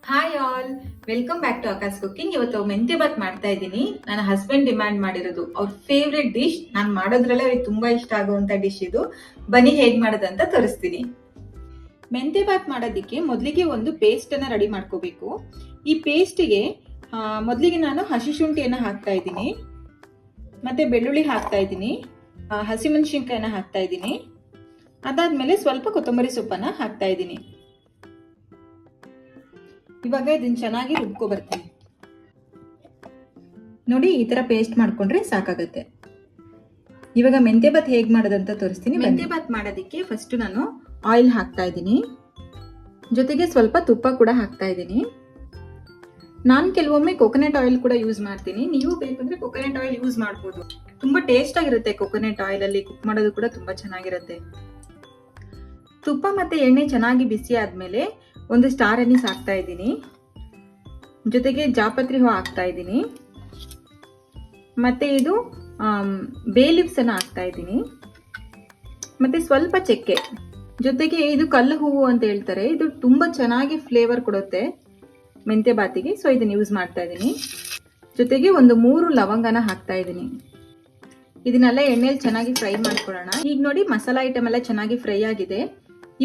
Hi all, welcome back to Aakash cooking. ಇವತ್ತು ಮೆಂತ್ಯ ಬಾತ್ ಮಾಡ್ತಾ ಇದ್ದೀನಿ. ನನ್ನ ಹಸ್ಬೆಂಡ್ ಡಿಮ್ಯಾಂಡ್ ಮಾಡಿರೋದು, ಅವ್ರ ಫೇವ್ರೆಟ್ ಡಿಶ್. ನಾನು ಮಾಡೋದ್ರಲ್ಲೇ ಅವ್ರಿಗೆ ತುಂಬಾ ಇಷ್ಟ ಆಗುವಂತ ಡಿಶ್ ಇದು. ಬನ್ನಿ ಹೇಗ್ ಮಾಡೋದಂತ ತೋರಿಸ್ತೀನಿ. ಮೆಂತ್ಯ ಬಾತ್ ಮಾಡೋದಕ್ಕೆ ಮೊದಲಿಗೆ ಒಂದು ಪೇಸ್ಟ್ ಅನ್ನ ರೆಡಿ ಮಾಡ್ಕೋಬೇಕು. ಈ ಪೇಸ್ಟ್ಗೆ ಮೊದಲಿಗೆ ನಾನು ಹಸಿ ಶುಂಠಿಯನ್ನ ಹಾಕ್ತಾ ಇದ್ದೀನಿ, ಮತ್ತೆ ಬೆಳ್ಳುಳ್ಳಿ ಹಾಕ್ತಾ ಇದ್ದೀನಿ, ಹಸಿಮೆಣಸಿನ್ಕಾಯಿನ ಹಾಕ್ತಾ ಇದ್ದೀನಿ. ಅದಾದ್ಮೇಲೆ ಸ್ವಲ್ಪ ಕೊತ್ತಂಬರಿ ಸೊಪ್ಪನ್ನ ಹಾಕ್ತಾ ಇದ್ದೀನಿ. ಇವಾಗ ಇದನ್ನ ಚೆನ್ನಾಗಿ ರುಬ್ಕೊ ಬರ್ತೀನಿ. ನೋಡಿ, ಈ ತರ ಪೇಸ್ಟ್ ಮಾಡ್ಕೊಂಡ್ರೆ ಸಾಕಾಗತ್ತೆ. ಇವಾಗ ಮೆಂತ್ಯ ಬಾತ್ ಹೇಗ್ ಮಾಡೋದಂತ ತೋರಿಸ್ತೀನಿ. ಮೆಂತ್ಯ ಬಾತ್ ಮಾಡೋದಕ್ಕೆ ಫಸ್ಟ್ ನಾನು ಆಯಿಲ್ ಹಾಕ್ತಾ ಇದ್ದೀನಿ, ಜೊತೆಗೆ ಸ್ವಲ್ಪ ತುಪ್ಪ ಕೂಡ ಹಾಕ್ತಾ ಇದ್ದೀನಿ. ನಾನು ಕೆಲವೊಮ್ಮೆ ಕೊಕೊನಟ್ ಆಯಿಲ್ ಕೂಡ ಯೂಸ್ ಮಾಡ್ತೀನಿ. ನೀವು ಬೇಕಂದ್ರೆ ಕೊಕೊನಟ್ ಆಯಿಲ್ ಯೂಸ್ ಮಾಡ್ಬೋದು. ತುಂಬಾ ಟೇಸ್ಟ್ ಆಗಿರುತ್ತೆ. ಕೊಕೊನಟ್ ಆಯಿಲ್ ಅಲ್ಲಿ ಕುಕ್ ಮಾಡೋದು ಕೂಡ ತುಂಬಾ ಚೆನ್ನಾಗಿರುತ್ತೆ. ತುಪ್ಪ ಮತ್ತೆ ಎಣ್ಣೆ ಚೆನ್ನಾಗಿ ಬಿಸಿ ಆದ್ಮೇಲೆ ಒಂದು ಸ್ಟಾರ್ ಅನೀಸ್ ಹಾಕ್ತಾ ಇದ್ದೀನಿ, ಜೊತೆಗೆ ಜಾಪತ್ರಿ ಹೂವು ಹಾಕ್ತಾ ಇದ್ದೀನಿ, ಮತ್ತೆ ಇದು ಬೇ ಲೀವ್ಸ್ ಅನ್ನ ಹಾಕ್ತಾ ಇದ್ದೀನಿ, ಮತ್ತೆ ಸ್ವಲ್ಪ ಚಕ್ಕೆ, ಜೊತೆಗೆ ಇದು ಕಲ್ಲು ಹೂವು ಅಂತ ಹೇಳ್ತಾರೆ. ಇದು ತುಂಬಾ ಚೆನ್ನಾಗಿ ಫ್ಲೇವರ್ ಕೊಡುತ್ತೆ ಮೆಂತ್ಯ ಬಾತಿಗೆ, ಸೊ ಇದನ್ನ ಯೂಸ್ ಮಾಡ್ತಾ ಇದ್ದೀನಿ. ಜೊತೆಗೆ ಒಂದು 3 ಲವಂಗನ ಹಾಕ್ತಾ ಇದ್ದೀನಿ. ಇದನ್ನೆಲ್ಲ ಎಣ್ಣೆಲಿ ಚೆನ್ನಾಗಿ ಫ್ರೈ ಮಾಡ್ಕೊಳ್ಳೋಣ. ಈಗ ನೋಡಿ, ಮಸಾಲಾ ಐಟಮ್ ಎಲ್ಲ ಚೆನ್ನಾಗಿ ಫ್ರೈ ಆಗಿದೆ.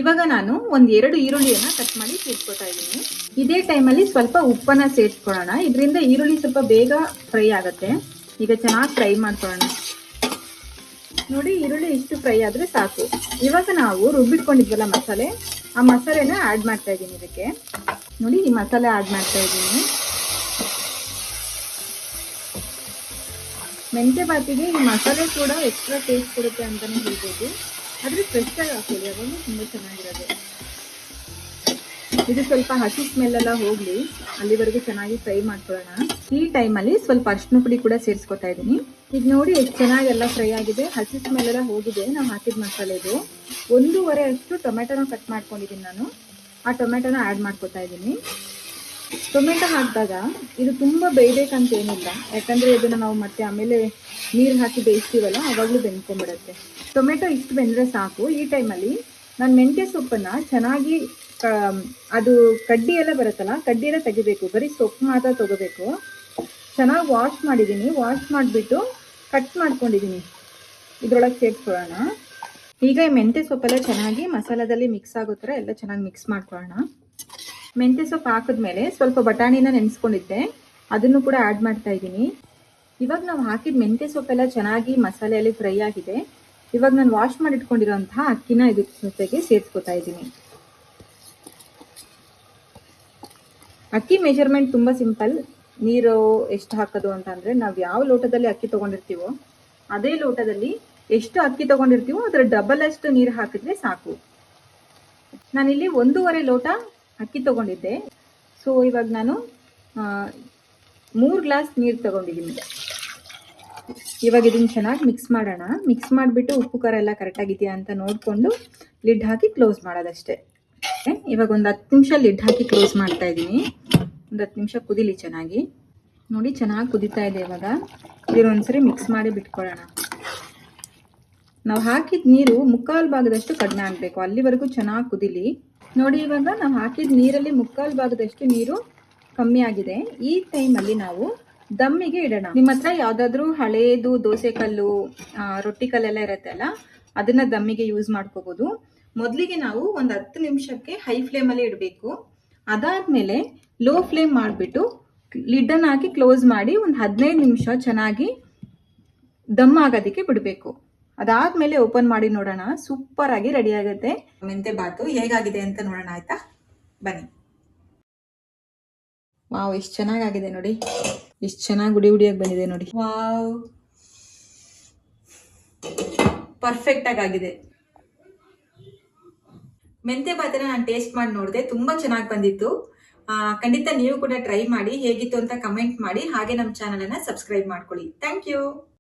ಇವಾಗ ನಾನು 2 ಈರುಳ್ಳಿಯನ್ನ ಕಟ್ ಮಾಡಿ ಸೇರಿಸ್ಕೊತಾ ಇದ್ದೀನಿ. ಇದೇ ಟೈಮಲ್ಲಿ ಸ್ವಲ್ಪ ಉಪ್ಪನ್ನ ಸೇರಿಸ್ಕೊಳ್ಳೋಣ. ಇದರಿಂದ ಈರುಳ್ಳಿ ಸ್ವಲ್ಪ ಬೇಗ ಫ್ರೈ ಆಗುತ್ತೆ. ಈಗ ಚೆನ್ನಾಗಿ ಫ್ರೈ ಮಾಡ್ಕೊಳ್ಳೋಣ. ನೋಡಿ, ಈರುಳ್ಳಿ ಇಷ್ಟು ಫ್ರೈ ಆದ್ರೆ ಸಾಕು. ಇವಾಗ ನಾವು ರುಬ್ಬಿಟ್ಕೊಂಡಿದ್ವಲ್ಲ ಮಸಾಲೆ, ಆ ಮಸಾಲೆನ ಆಡ್ ಮಾಡ್ತಾ ಇದ್ದೀನಿ ಇದಕ್ಕೆ. ನೋಡಿ, ಈ ಮಸಾಲೆ ಆಡ್ ಮಾಡ್ತಾ ಇದ್ದೀನಿ. ಮೆಂತ್ಯ ಬಾತಿಗೆ ಈ ಮಸಾಲೆ ಕೂಡ ಎಕ್ಸ್ಟ್ರಾ ಟೇಸ್ಟ್ ಕೊಡುತ್ತೆ ಅಂತಾನೆ ಹೇಳ್ಬೋದು. ಆದ್ರೆ ಫ್ರೆಶ್ ಆಗಿ ಹಾಕೋದು, ಅದನ್ನು ತುಂಬಾ ಚೆನ್ನಾಗಿರೋದು. ಇದು ಸ್ವಲ್ಪ ಹಸಿ ಸ್ಮೆಲ್ ಎಲ್ಲ ಹೋಗ್ಲಿ, ಅಲ್ಲಿವರೆಗೂ ಚೆನ್ನಾಗಿ ಫ್ರೈ ಮಾಡ್ಕೊಳ್ಳೋಣ. ಈ ಟೈಮಲ್ಲಿ ಸ್ವಲ್ಪ ಅರಿಶಿನ ಪುಡಿ ಕೂಡ ಸೇರಿಸ್ಕೊತಾ ಇದ್ದೀನಿ. ಈಗ ನೋಡಿ ಎಷ್ಟು ಚೆನ್ನಾಗಿ ಎಲ್ಲ ಫ್ರೈ ಆಗಿದೆ, ಹಸಿ ಸ್ಮೆಲ್ ಎಲ್ಲ ಹೋಗಿದೆ ನಾವು ಹಾಕಿದ ಮಸಾಲೆದು. 1.5 ಅಷ್ಟು ಟೊಮೆಟೊನ ಕಟ್ ಮಾಡ್ಕೊಂಡಿದ್ದೀನಿ ನಾನು. ಆ ಟೊಮೆಟೊನ ಆ್ಯಡ್ ಮಾಡ್ಕೊತಾ ಇದ್ದೀನಿ. ಟೊಮೆಟೊ ಹಾಕಿದಾಗ ಇದು ತುಂಬ ಬೇಯಬೇಕಂತ ಏನಿಲ್ಲ, ಯಾಕಂದರೆ ಇದನ್ನು ನಾವು ಮತ್ತೆ ಆಮೇಲೆ ನೀರು ಹಾಕಿ ಬೇಯಿಸ್ತೀವಲ್ಲ, ಅವಾಗಲೂ ಬೆಂದ್ಕೊಂಡ್ಬಿಡುತ್ತೆ. ಟೊಮೆಟೊ ಇಷ್ಟು ಬೆಂದರೆ ಸಾಕು. ಈ ಟೈಮಲ್ಲಿ ನಾನು ಮೆಂತ್ಯ ಸೊಪ್ಪನ್ನು ಚೆನ್ನಾಗಿ ಅದು ಕಡ್ಡಿ ಎಲ್ಲ ಬರುತ್ತಲ್ಲ, ಕಡ್ಡಿ ಎಲ್ಲ ತೆಗಿಬೇಕು. ಬರೀ ಸೊಪ್ಪು ಮಾತ್ರ ತಗೋಬೇಕು. ಚೆನ್ನಾಗಿ ವಾಶ್ ಮಾಡಿದ್ದೀನಿ. ವಾಶ್ ಮಾಡಿಬಿಟ್ಟು ಕಟ್ ಮಾಡ್ಕೊಂಡಿದ್ದೀನಿ. ಇದರೊಳಗೆ ಸೇರಿಸ್ಕೊಳ್ಳೋಣ. ಈಗ ಈ ಮೆಂತ್ಯ ಸೊಪ್ಪೆಲ್ಲ ಚೆನ್ನಾಗಿ ಮಸಾಲದಲ್ಲಿ ಮಿಕ್ಸ್ ಆಗೋ ಥರ ಎಲ್ಲ ಚೆನ್ನಾಗಿ ಮಿಕ್ಸ್ ಮಾಡ್ಕೊಳ್ಳೋಣ. ಮೆಂತ್ಯ ಸೊಪ್ಪು ಹಾಕಿದ್ಮೇಲೆ ಸ್ವಲ್ಪ ಬಟಾಣಿನ ನೆನೆಸ್ಕೊಂಡಿದ್ದೆ, ಅದನ್ನು ಕೂಡ ಆ್ಯಡ್ ಮಾಡ್ತಾ ಇದ್ದೀನಿ. ಇವಾಗ ನಾವು ಹಾಕಿದ ಮೆಂತ್ಯ ಸೊಪ್ಪೆಲ್ಲ ಚೆನ್ನಾಗಿ ಮಸಾಲೆಯಲ್ಲಿ ಫ್ರೈ ಆಗಿದೆ. ಇವಾಗ ನಾನು ವಾಶ್ ಮಾಡಿ ಇಟ್ಕೊಂಡಿರೋಂತಹ ಅಕ್ಕಿನ ಇದ್ರ ಜೊತೆಗೆ ಸೇರಿಸ್ಕೊತಾ ಇದ್ದೀನಿ. ಅಕ್ಕಿ ಮೆಜರ್ಮೆಂಟ್ ತುಂಬ ಸಿಂಪಲ್. ನೀರು ಎಷ್ಟು ಹಾಕೋದು ಅಂತಂದರೆ, ನಾವು ಯಾವ ಲೋಟದಲ್ಲಿ ಅಕ್ಕಿ ತೊಗೊಂಡಿರ್ತೀವೋ ಅದೇ ಲೋಟದಲ್ಲಿ ಎಷ್ಟು ಅಕ್ಕಿ ತೊಗೊಂಡಿರ್ತೀವೋ ಅದರ ಡಬಲ್ ಅಷ್ಟು ನೀರು ಹಾಕಿದ್ರೆ ಸಾಕು. ನಾನಿಲ್ಲಿ 1.5 ಲೋಟ ಅಕ್ಕಿ ತೊಗೊಂಡಿದ್ದೆ. ಸೊ ಇವಾಗ ನಾನು 3 ಗ್ಲಾಸ್ ನೀರು ತೊಗೊಂಡಿದ್ದೀನಿ. ಇವಾಗ ಇದನ್ನು ಚೆನ್ನಾಗಿ ಮಿಕ್ಸ್ ಮಾಡೋಣ. ಮಿಕ್ಸ್ ಮಾಡಿಬಿಟ್ಟು ಉಪ್ಪು ಖಾರ ಎಲ್ಲ ಕರೆಕ್ಟಾಗಿದೆಯಾ ಅಂತ ನೋಡಿಕೊಂಡು ಲಿಡ್ ಹಾಕಿ ಕ್ಲೋಸ್ ಮಾಡೋದಷ್ಟೇ. ಇವಾಗ ಒಂದು 10 ನಿಮಿಷ ಲಿಡ್ ಹಾಕಿ ಕ್ಲೋಸ್ ಮಾಡ್ತಾ ಇದ್ದೀನಿ. ಒಂದು 10 ನಿಮಿಷ ಕುದಿಲಿ ಚೆನ್ನಾಗಿ. ನೋಡಿ, ಚೆನ್ನಾಗಿ ಕುದೀತಾ ಇದೆ. ಇವಾಗ ಇದನ್ನೊಂದ್ಸರಿ ಮಿಕ್ಸ್ ಮಾಡಿ ಬಿಟ್ಕೊಳ್ಳೋಣ. ನಾವು ಹಾಕಿದ ನೀರು 1/4 ಭಾಗದಷ್ಟು ಕಡಿಮೆ ಆಗಬೇಕು, ಅಲ್ಲಿವರೆಗೂ ಚೆನ್ನಾಗಿ ಕುದಿಲಿ. ನೋಡಿ, ಇವಾಗ ನಾವು ಹಾಕಿದ ನೀರಲ್ಲಿ 1/4 ಭಾಗದಷ್ಟು ನೀರು ಕಮ್ಮಿ ಆಗಿದೆ. ಈ ಟೈಮಲ್ಲಿ ನಾವು ದಮ್ಮಿಗೆ ಇಡೋಣ. ನಿಮ್ಮ ಹತ್ರ ಯಾವುದಾದ್ರೂ ಹಳೇದು ದೋಸೆ ಕಲ್ಲು, ರೊಟ್ಟಿ ಕಲ್ಲೆಲ್ಲ ಇರುತ್ತೆ ಅಲ್ಲ, ಅದನ್ನ ದಮ್ಮಿಗೆ ಯೂಸ್ ಮಾಡ್ಕೋಬಹುದು. ಮೊದಲಿಗೆ ನಾವು ಒಂದು 10 ನಿಮಿಷಕ್ಕೆ ಹೈ ಫ್ಲೇಮಲ್ಲಿ ಇಡಬೇಕು. ಅದಾದ್ಮೇಲೆ ಲೋ ಫ್ಲೇಮ್ ಮಾಡಿಬಿಟ್ಟು ಲಿಡ್ಡನ್ನು ಹಾಕಿ ಕ್ಲೋಸ್ ಮಾಡಿ ಒಂದು 15 ನಿಮಿಷ ಚೆನ್ನಾಗಿ ದಮ್ ಆಗೋದಕ್ಕೆ ಬಿಡಬೇಕು. ಅದಾದ್ಮೇಲೆ ಓಪನ್ ಮಾಡಿ ನೋಡೋಣ. ಸೂಪರ್ ಆಗಿ ರೆಡಿ ಆಗುತ್ತೆ ಮೆಂತ್ಯ ಬಾತು. ಹೇಗಾಗಿದೆ ಅಂತ ನೋಡೋಣ, ಆಯ್ತಾ? ಬನ್ನಿ. ವಾವ್, ಎಷ್ಟು ಚೆನ್ನಾಗಾಗಿದೆ ನೋಡಿ. ಎಷ್ಟು ಚೆನ್ನಾಗಿ ಉಡಿಯಾಗಿ ಬಂದಿದೆ ನೋಡಿ. ವಾವ್, ಪರ್ಫೆಕ್ಟ್ ಆಗಿದೆ. ಮೆಂತ್ಯ ಬಾತನ್ನ ನಾನು ಟೇಸ್ಟ್ ಮಾಡಿ ನೋಡಿದೆ, ತುಂಬಾ ಚೆನ್ನಾಗಿ ಬಂದಿತ್ತು. ಖಂಡಿತ ನೀವು ಕೂಡ ಟ್ರೈ ಮಾಡಿ. ಹೇಗಿತ್ತು ಅಂತ ಕಮೆಂಟ್ ಮಾಡಿ. ಹಾಗೆ ನಮ್ಮ ಚಾನಲ್ ಅನ್ನ ಸಬ್ಸ್ಕ್ರೈಬ್ ಮಾಡ್ಕೊಳ್ಳಿ. Thank you.